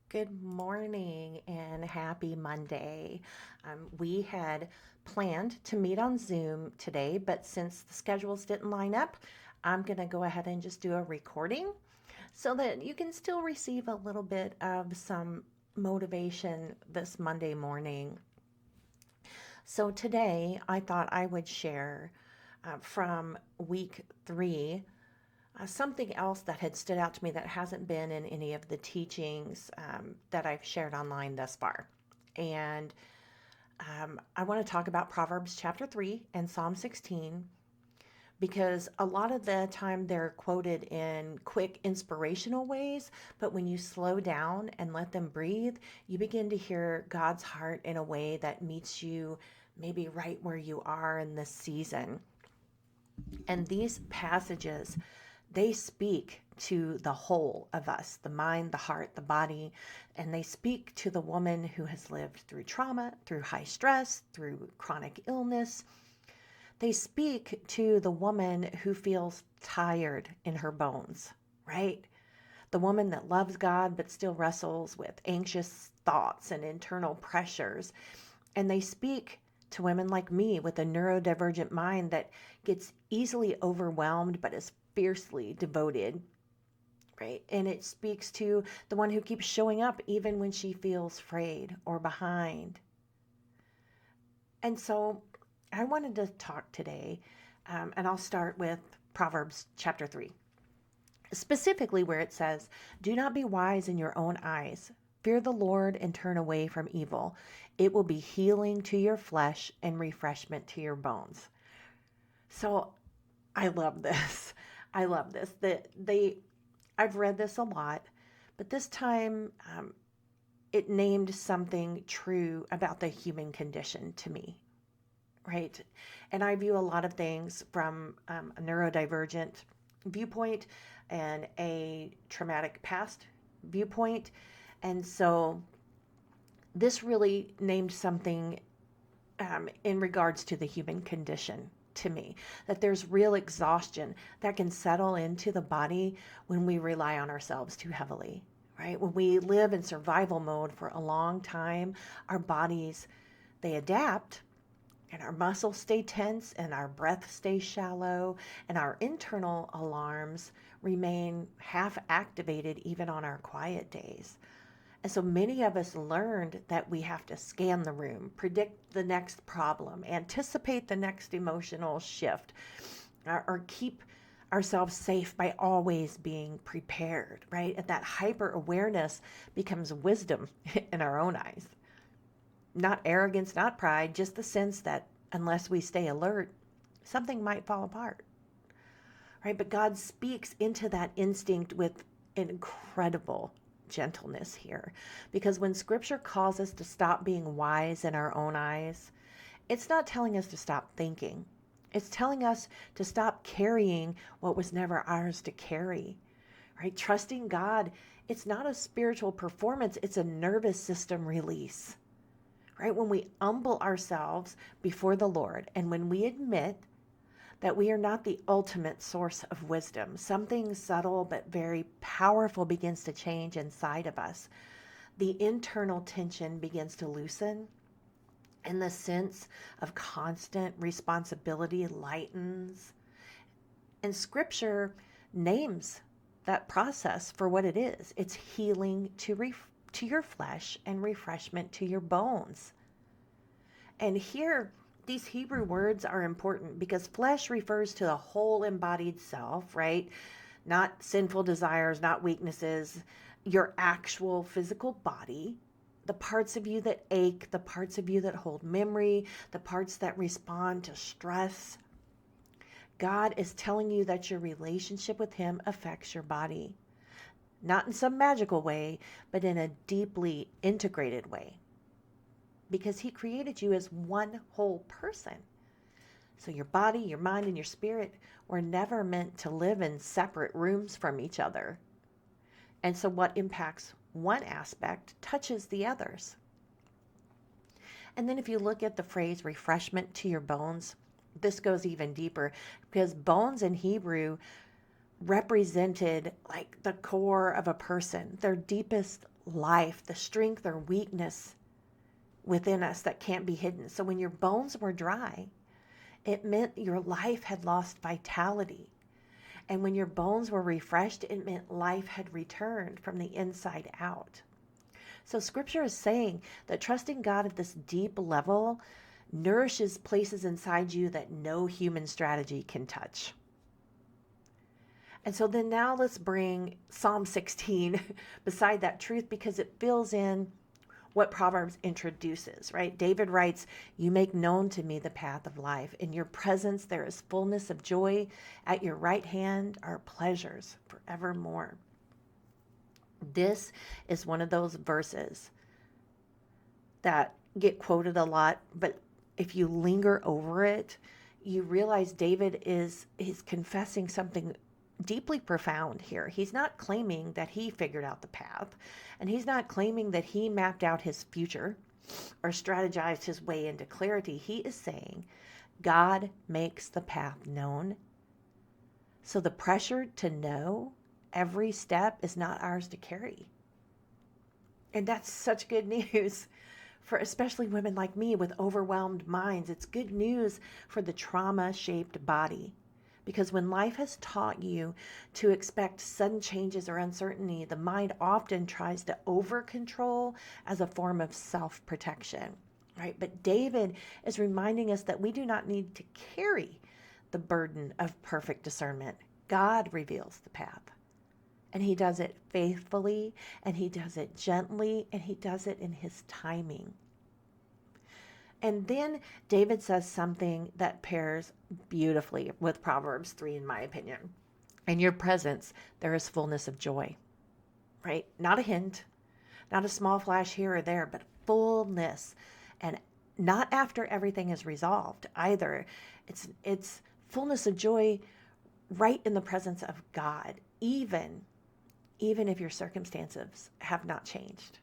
Good morning and happy Monday. We had planned to meet on Zoom today, but since the schedules didn't line up, I'm going to go ahead and just do a recording so that you can still receive a little bit of some motivation this Monday morning. So today I thought I would share from week 3 something else that had stood out to me that hasn't been in any of the teachings that I've shared online thus far. And I want to talk about Proverbs chapter 3 and Psalm 16 because a lot of the time they're quoted in quick inspirational ways, but when you slow down and let them breathe, you begin to hear God's heart in a way that meets you maybe right where you are in this season. And these passages, they speak to the whole of us, the mind, the heart, the body, and they speak to the woman who has lived through trauma, through high stress, through chronic illness. They speak to the woman who feels tired in her bones, right? The woman that loves God but still wrestles with anxious thoughts and internal pressures. And they speak to women like me with a neurodivergent mind that gets easily overwhelmed but is fiercely devoted, right? And it speaks to the one who keeps showing up even when she feels frayed or behind. And so I wanted to talk today, and I'll start with Proverbs chapter 3, specifically where it says, "Do not be wise in your own eyes. Fear the Lord and turn away from evil. It will be healing to your flesh and refreshment to your bones." So I love this. I love this. I've read this a lot, but this time it named something true about the human condition to me, right? And I view a lot of things from a neurodivergent viewpoint and a traumatic past viewpoint. And so this really named something in regards to the human condition to me, that there's real exhaustion that can settle into the body when we rely on ourselves too heavily, right? When we live in survival mode for a long time, our bodies, they adapt, and our muscles stay tense and our breath stays shallow and our internal alarms remain half activated even on our quiet days. And so many of us learned that we have to scan the room, predict the next problem, anticipate the next emotional shift, or keep ourselves safe by always being prepared, right? And that hyper awareness becomes wisdom in our own eyes. Not arrogance, not pride, just the sense that unless we stay alert, something might fall apart, right? But God speaks into that instinct with incredible gentleness here. Because when scripture calls us to stop being wise in our own eyes, it's not telling us to stop thinking. It's telling us to stop carrying what was never ours to carry, right? Trusting God, it's not a spiritual performance, it's a nervous system release, right? When we humble ourselves before the Lord and when we admit that we are not the ultimate source of wisdom, something subtle but very powerful begins to change inside of us. The internal tension begins to loosen, and the sense of constant responsibility lightens. And scripture names that process for what it is. It's healing to your flesh and refreshment to your bones. And here, these Hebrew words are important because flesh refers to the whole embodied self, right? Not sinful desires, not weaknesses, your actual physical body, the parts of you that ache, the parts of you that hold memory, the parts that respond to stress. God is telling you that your relationship with Him affects your body, not in some magical way, but in a deeply integrated way, because He created you as one whole person. So your body, your mind, and your spirit were never meant to live in separate rooms from each other. And so what impacts one aspect touches the others. And then if you look at the phrase refreshment to your bones, this goes even deeper because bones in Hebrew represented like the core of a person, their deepest life, the strength or weakness within us that can't be hidden. So when your bones were dry, it meant your life had lost vitality. And when your bones were refreshed, it meant life had returned from the inside out. So scripture is saying that trusting God at this deep level nourishes places inside you that no human strategy can touch. And so then now let's bring Psalm 16 beside that truth, because it fills in what Proverbs introduces, right? David writes, "You make known to me the path of life. In your presence there is fullness of joy. At your right hand are pleasures forevermore." This is one of those verses that get quoted a lot, but if you linger over it, you realize David is confessing something deeply profound here. He's not claiming that he figured out the path, and he's not claiming that he mapped out his future or strategized his way into clarity. He is saying God makes the path known. So the pressure to know every step is not ours to carry. And that's such good news for especially women like me with overwhelmed minds. It's good news for the trauma-shaped body. Because when life has taught you to expect sudden changes or uncertainty, the mind often tries to over-control as a form of self-protection, right? But David is reminding us that we do not need to carry the burden of perfect discernment. God reveals the path. And he does it faithfully, and he does it gently, and he does it in his timing. And then David says something that pairs beautifully with Proverbs 3, in my opinion. In your presence, there is fullness of joy, right? Not a hint, not a small flash here or there, but fullness. And not after everything is resolved either. It's fullness of joy right in the presence of God, even if your circumstances have not changed.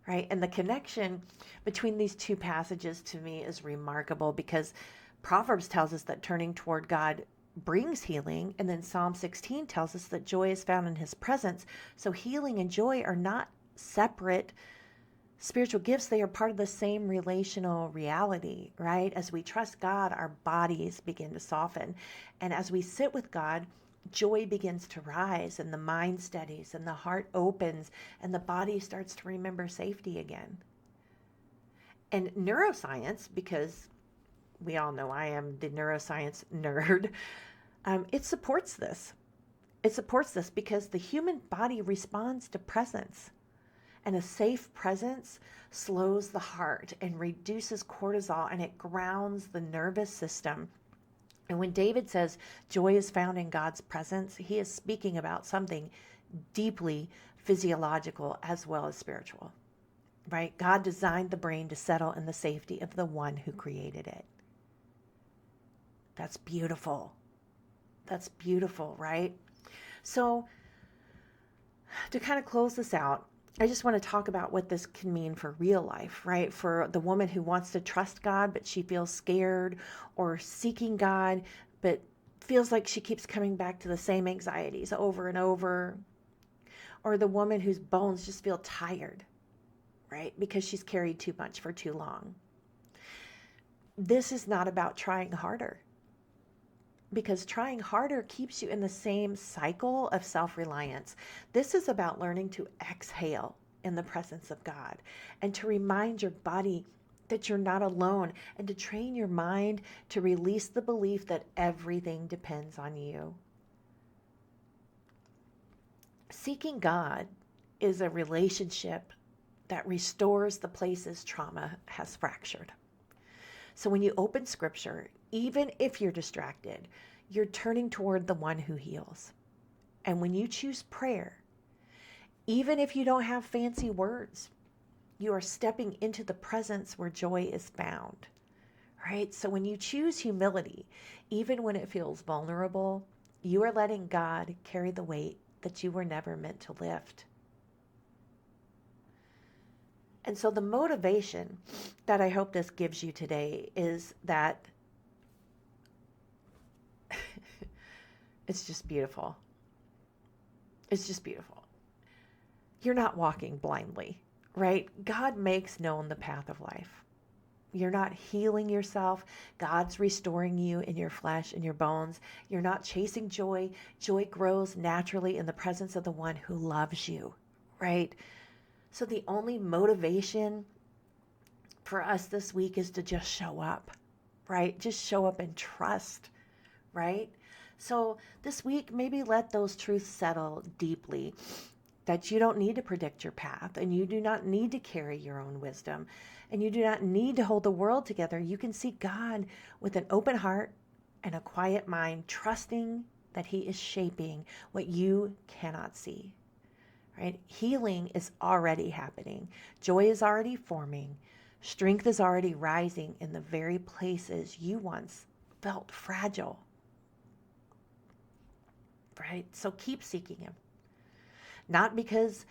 Right? And the connection between these two passages to me is remarkable, because Proverbs tells us that turning toward God brings healing, and then Psalm 16 tells us that joy is found in his presence. So healing and joy are not separate spiritual gifts. They are part of the same relational reality, right? As we trust God, our bodies begin to soften. And as we sit with God, joy begins to rise, and the mind steadies, and the heart opens, and the body starts to remember safety again. And neuroscience, because we all know I am the neuroscience nerd, it supports this. It supports this because the human body responds to presence. And a safe presence slows the heart and reduces cortisol, and it grounds the nervous system. And when David says joy is found in God's presence, he is speaking about something deeply physiological as well as spiritual, right? God designed the brain to settle in the safety of the one who created it. That's beautiful. That's beautiful, right? So to kind of close this out, I just want to talk about what this can mean for real life, right? For the woman who wants to trust God, but she feels scared, or seeking God, but feels like she keeps coming back to the same anxieties over and over. Or the woman whose bones just feel tired, right? Because she's carried too much for too long. This is not about trying harder, because trying harder keeps you in the same cycle of self-reliance. This is about learning to exhale in the presence of God, and to remind your body that you're not alone, and to train your mind to release the belief that everything depends on you. Seeking God is a relationship that restores the places trauma has fractured. So when you open scripture, even if you're distracted, you're turning toward the one who heals. And when you choose prayer, even if you don't have fancy words, you are stepping into the presence where joy is found, right? So when you choose humility, even when it feels vulnerable, you are letting God carry the weight that you were never meant to lift. And so the motivation that I hope this gives you today is that It's just beautiful. It's just beautiful. You're not walking blindly, right? God makes known the path of life. You're not healing yourself. God's restoring you in your flesh and your bones. You're not chasing joy. Joy grows naturally in the presence of the one who loves you, right? So the only motivation for us this week is to just show up, right? Just show up and trust, right? So this week, maybe let those truths settle deeply, that you don't need to predict your path, and you do not need to carry your own wisdom, and you do not need to hold the world together. You can seek God with an open heart and a quiet mind, trusting that He is shaping what you cannot see, right? Healing is already happening. Joy is already forming. Strength is already rising in the very places you once felt fragile, right? So keep seeking Him. Not because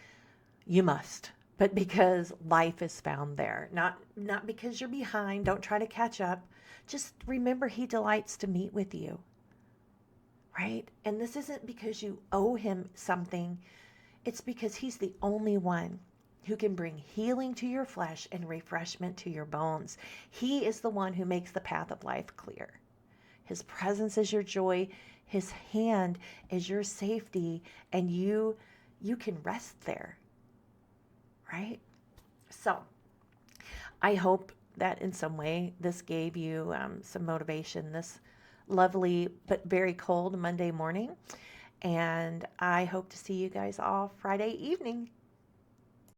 you must, but because life is found there. Not because you're behind. Don't try to catch up. Just remember He delights to meet with you, right? And this isn't because you owe Him something. It's because He's the only one who can bring healing to your flesh and refreshment to your bones. He is the one who makes the path of life clear. His presence is your joy. His hand is your safety, and you can rest there, right? So I hope that in some way this gave you some motivation this lovely but very cold Monday morning. And I hope to see you guys all Friday evening.